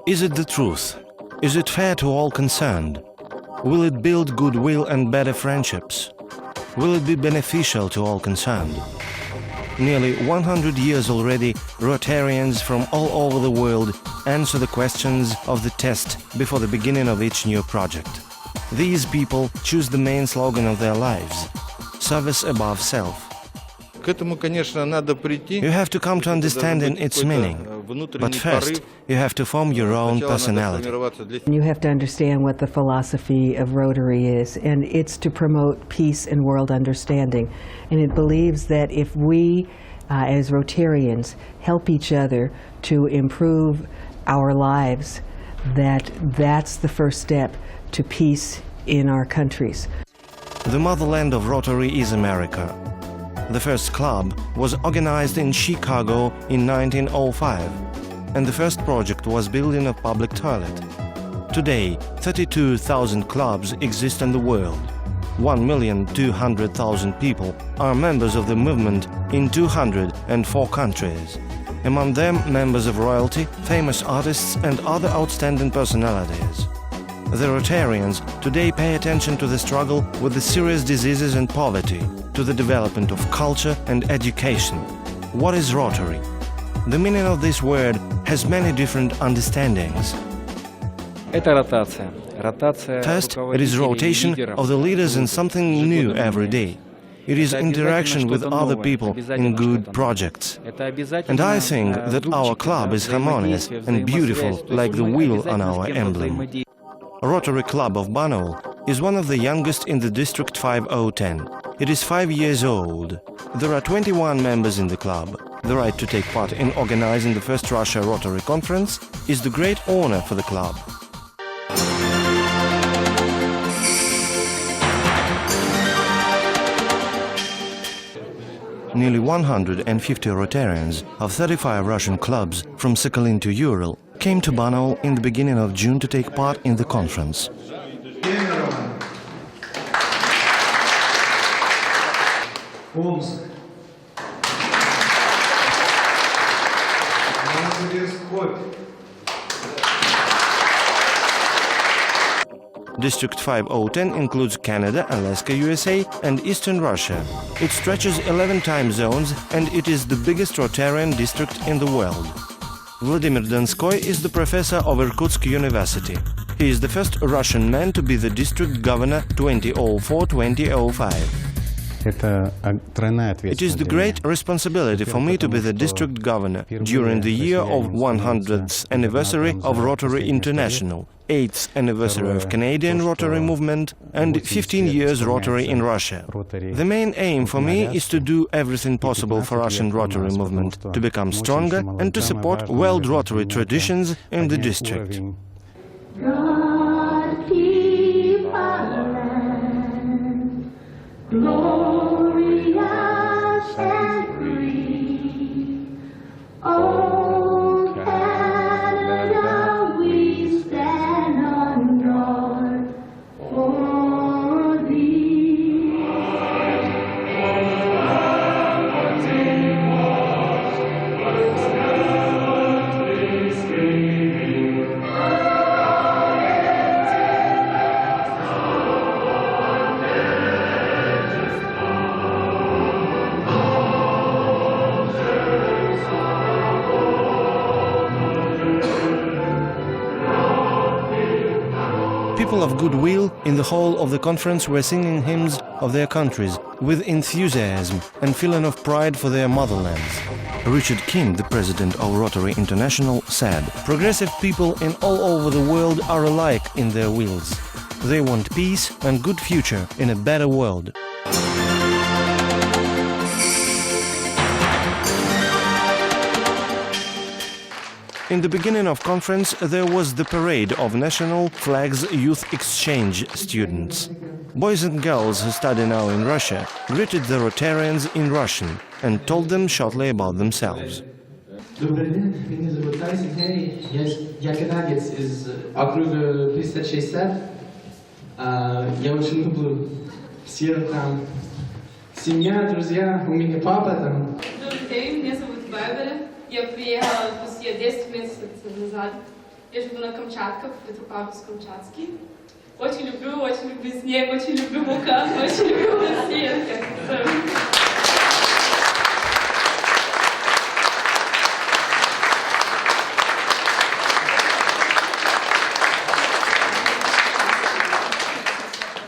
Is it the truth? Is it fair to all concerned? Will it build goodwill and better friendships? Will it be beneficial to all concerned? Nearly 100 years already, Rotarians from all over the world answer the questions of the test before the beginning of each new project. These people choose the main slogan of their lives: service above self. You have to come to understanding its meaning, but first you have to form your own personality. You have to understand what the philosophy of Rotary is, and it's to promote peace and world understanding. And it believes that if we, as Rotarians, help each other to improve our lives, that's the first step to peace in our countries. The motherland of Rotary is America. The first club was organized in Chicago in 1905, and the first project was building a public toilet. Today, 32,000 clubs exist in the world. 1,200,000 people are members of the movement in 204 countries. Among them, members of royalty, famous artists and other outstanding personalities. The Rotarians today pay attention to the struggle with the serious diseases and poverty, to the development of culture and education. What is Rotary? The meaning of this word has many different understandings. First, it is rotation of the leaders in something new every day. It is interaction with other people in good projects. And I think that our club is harmonious and beautiful like the wheel on our emblem. Rotary Club of Barnaul is one of the youngest in the District 5010. It is 5 years old. There are 21 members in the club. The right to take part in organizing the first Russia Rotary Conference is the great honor for the club. Nearly 150 Rotarians of 35 Russian clubs from Sakhalin to Ural came to Barnaul in the beginning of June to take part in the conference. District 5010 includes Canada, Alaska, USA and Eastern Russia. It stretches 11 time zones and it is the biggest Rotarian district in the world. Vladimir Donskoy is the professor of Irkutsk University. He is the first Russian man to be the district governor 2004-2005. It is the great responsibility for me to be the district governor during the year of 100th anniversary of Rotary International, 8th anniversary of Canadian Rotary movement and 15 years Rotary in Russia. The main aim for me is to do everything possible for Russian Rotary movement, to become stronger and to support world Rotary traditions in the district. God keep our land glorious and free. Oh, Canada, we stand on guard for thee. People of goodwill in the hall of the conference were singing hymns of their countries with enthusiasm and feeling of pride for their motherlands. Richard King, the president of Rotary International, said, "Progressive people in all over the world are alike in their wills. They want peace and good future in a better world." In the beginning of conference, there was the parade of National Flags Youth Exchange students. Boys and girls who study now in Russia greeted the Rotarians in Russian and told them shortly about themselves. Добрый день, меня зовут Тайсон Херри, я канадец из округа 360. Я очень люблю всех там. Семья, друзья, у меня папа там. Добрый день, меня зовут Барбара. Я приехала в Россию 10 месяцев назад. Я живу на Камчатке, в Петропавловск-Камчатский. Очень люблю снег, очень люблю вулкан, очень люблю Россию.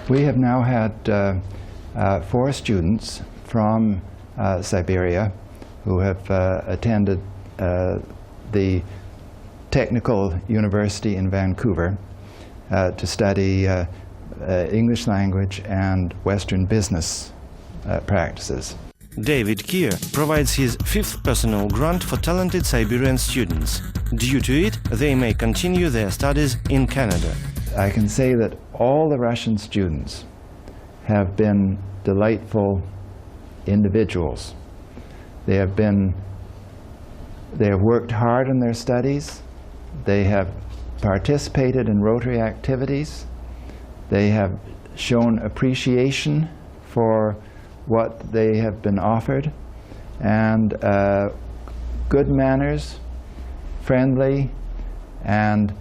We have now had 4 students from Siberia who have attended the Technical University in Vancouver to study English language and Western business practices. David Kier provides his 5th personal grant for talented Siberian students. Due to it, they may continue their studies in Canada. I can say that all the Russian students have been delightful individuals. They have worked hard in their studies. They have participated in Rotary activities. They have shown appreciation for what they have been offered, and good manners, friendly, and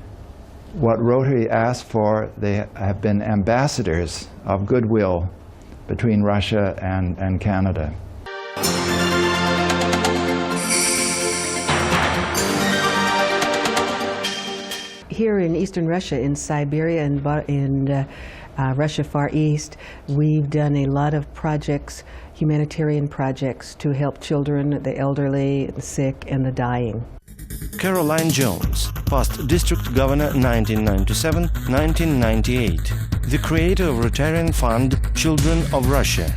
what Rotary asked for. They have been ambassadors of goodwill between Russia and Canada. Here in Eastern Russia, in Siberia and in Russia Far East, we've done a lot of projects, humanitarian projects, to help children, the elderly, the sick, and the dying. Caroline Jones, past District Governor 1997-1998, the creator of Rotarian Fund Children of Russia.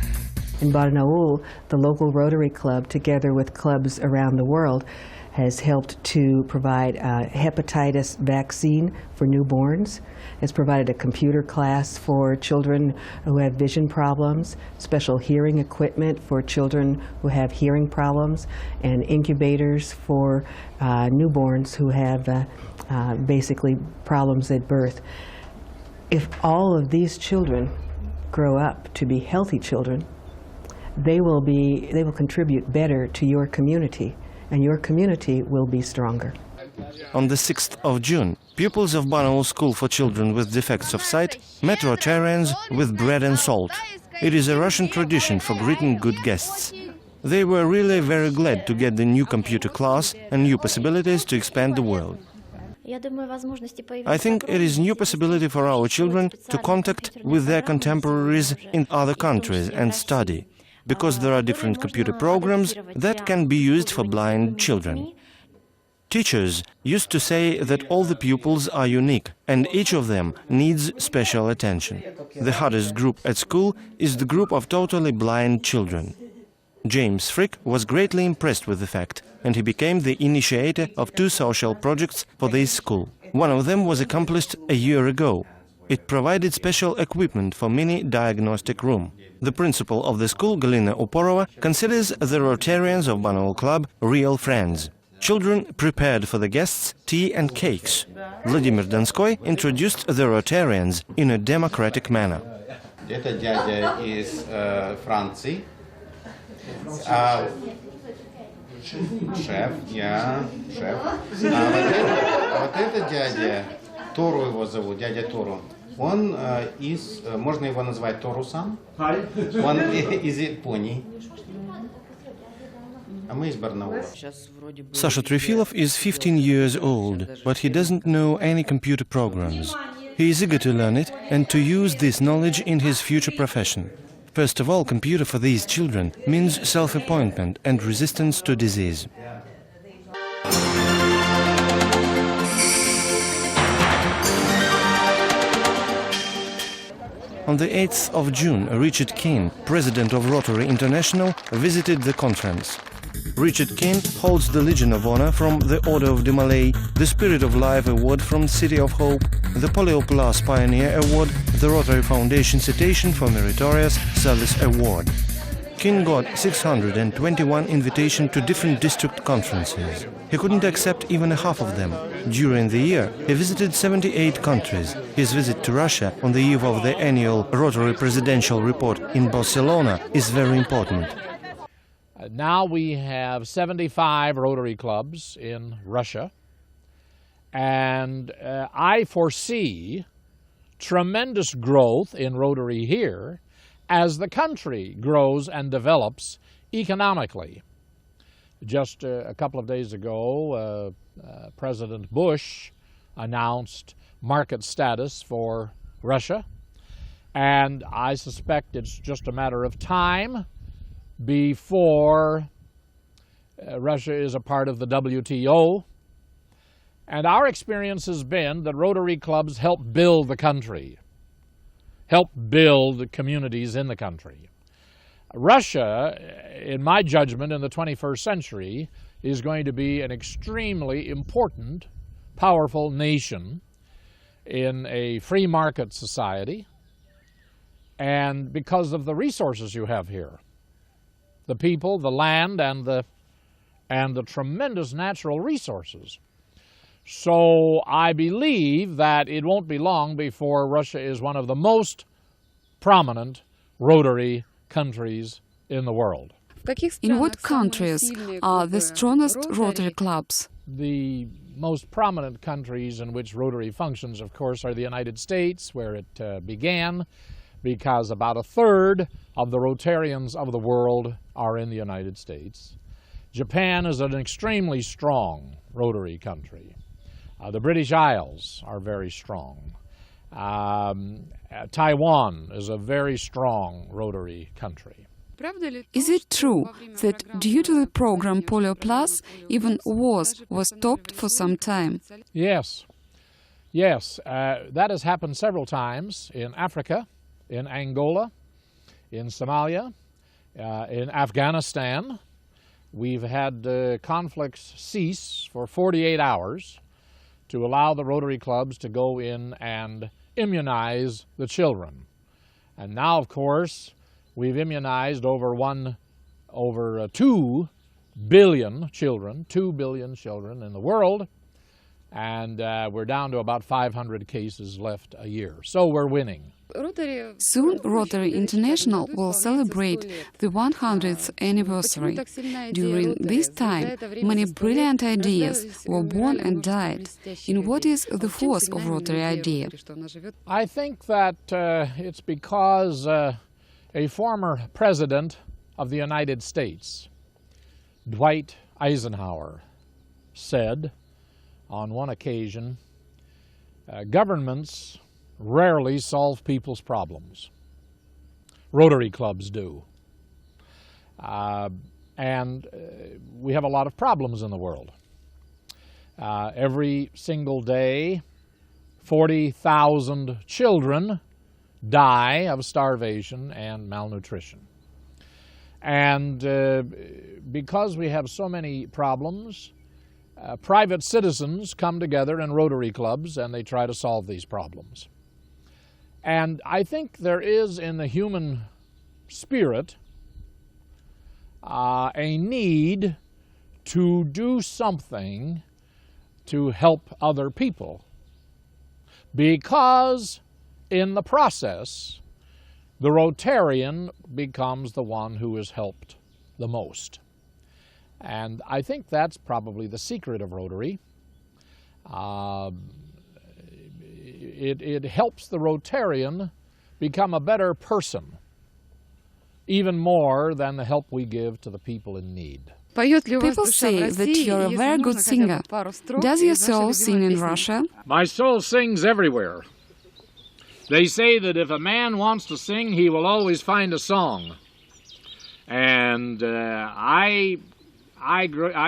In Barnaul, the local Rotary Club, together with clubs around the world, has helped to provide a hepatitis vaccine for newborns, has provided a computer class for children who have vision problems, special hearing equipment for children who have hearing problems, and incubators for newborns who have basically problems at birth. If all of these children grow up to be healthy children, they will contribute better to your community, and your community will be stronger. On the 6th of June, pupils of Barnaul School for Children with Defects of Sight met Rotarians with bread and salt. It is a Russian tradition for greeting good guests. They were really very glad to get the new computer class and new possibilities to expand the world. I think it is a new possibility for our children to contact with their contemporaries in other countries and study, because there are different computer programs that can be used for blind children. Teachers used to say that all the pupils are unique and each of them needs special attention. The hardest group at school is the group of totally blind children. James Frick was greatly impressed with the fact, and he became the initiator of 2 social projects for this school. One of them was accomplished a year ago. It provided special equipment for mini diagnostic room. The principal of the school, Galina Uporova, considers the Rotarians of Barnaul Club real friends. Children prepared for the guests tea and cakes. Vladimir Donskoy introduced the Rotarians in a democratic manner. Это дядя из Франции. Шеф, я шеф. Вот это дядя, Тору его зовут, дядя Тору. Он можно его назвать Тору-сан? Он из Японии. А мы из Барнаула. Sasha Trifilov is 15 years old, but he doesn't know any computer programs. He is eager to learn it and to use this knowledge in his future profession. First of all, computer for these children means self-appointment and resistance to disease. On the 8th of June, Richard Keane, president of Rotary International, visited the conference. Richard King holds the Legion of Honor from the Order of the Malay, the Spirit of Life Award from City of Hope, the Polio Plus Pioneer Award, the Rotary Foundation Citation for Meritorious Service Award. King got 621 invitations to different district conferences. He couldn't accept even half of them. During the year, he visited 78 countries. His visit to Russia on the eve of the annual Rotary Presidential Report in Barcelona is very important. Now we have 75 Rotary clubs in Russia, and I foresee tremendous growth in Rotary here as the country grows and develops economically. Just a couple of days ago, President Bush announced market status for Russia, and I suspect it's just a matter of time before Russia is a part of the WTO. And our experience has been that Rotary clubs help build the country, help build communities in the country. Russia, in my judgment, in the 21st century, is going to be an extremely important, powerful nation in a free market society, and because of the resources you have here. The people, the land, and the tremendous natural resources. So I believe that it won't be long before Russia is one of the most prominent Rotary countries in the world. In what countries are the strongest Rotary clubs? The most prominent countries in which Rotary functions, of course, are the United States, where it began, because about a third of the Rotarians of the world are in the United States. Japan is an extremely strong Rotary country. The British Isles are very strong. Taiwan is a very strong Rotary country. Is it true that due to the program Polio Plus, even wars was stopped for some time? Yes. Yes, that has happened several times in Africa, in Angola, in Somalia, in Afghanistan. We've had conflicts cease for 48 hours to allow the Rotary clubs to go in and immunize the children. And now, of course, we've immunized over 2 billion children, 2 billion children in the world, and we're down to about 500 cases left a year. So we're winning. Soon Rotary International will celebrate the 100th anniversary. During this time, many brilliant ideas were born and died. In what is the force of Rotary idea? I think that it's because a former president of the United States, Dwight Eisenhower, said on one occasion, governments rarely solve people's problems. Rotary clubs do. And we have a lot of problems in the world. Every single day, 40,000 children die of starvation and malnutrition. And because we have so many problems, private citizens come together in Rotary clubs and they try to solve these problems. And I think there is in the human spirit a need to do something to help other people, because in the process, the Rotarian becomes the one who is helped the most. And I think that's probably the secret of Rotary. It helps the Rotarian become a better person, even more than the help we give to the people in need. People say that you're a very good singer. Does your soul sing in Russia? My soul sings everywhere. They say that if a man wants to sing, he will always find a song. And I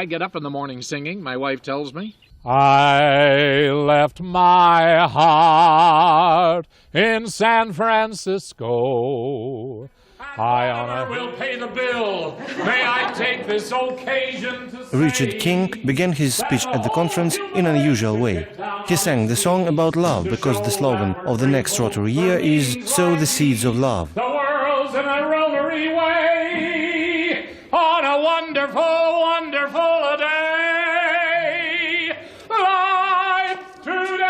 get up in the morning singing, my wife tells me. I left my heart in San Francisco. High honor will pay the bill. May I take this occasion to say... Richard King began his speech at the conference in an unusual way. He sang the song about love because the slogan of the next Rotary year is "Sow the seeds of love." The world's in a Rotary way on a wonderful, wonderful day. Life today.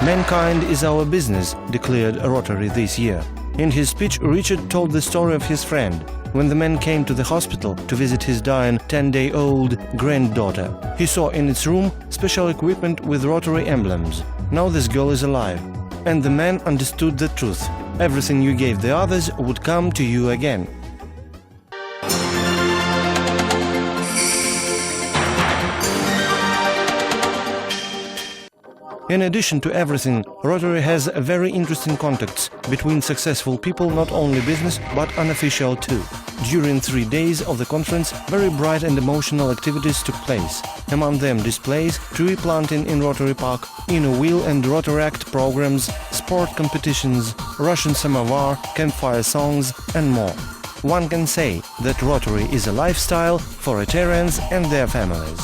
"Mankind is our business," declared Rotary this year. In his speech, Richard told the story of his friend, when the man came to the hospital to visit his dying 10-day-old granddaughter. He saw in its room special equipment with Rotary emblems. Now this girl is alive. And the man understood the truth. Everything you gave the others would come to you again. In addition to everything, Rotary has very interesting contacts between successful people, not only business, but unofficial too. During 3 days of the conference, very bright and emotional activities took place. Among them displays, tree planting in Rotary Park, inner wheel and Rotaract programs, sport competitions, Russian samovar, campfire songs and more. One can say that Rotary is a lifestyle for Rotarians and their families.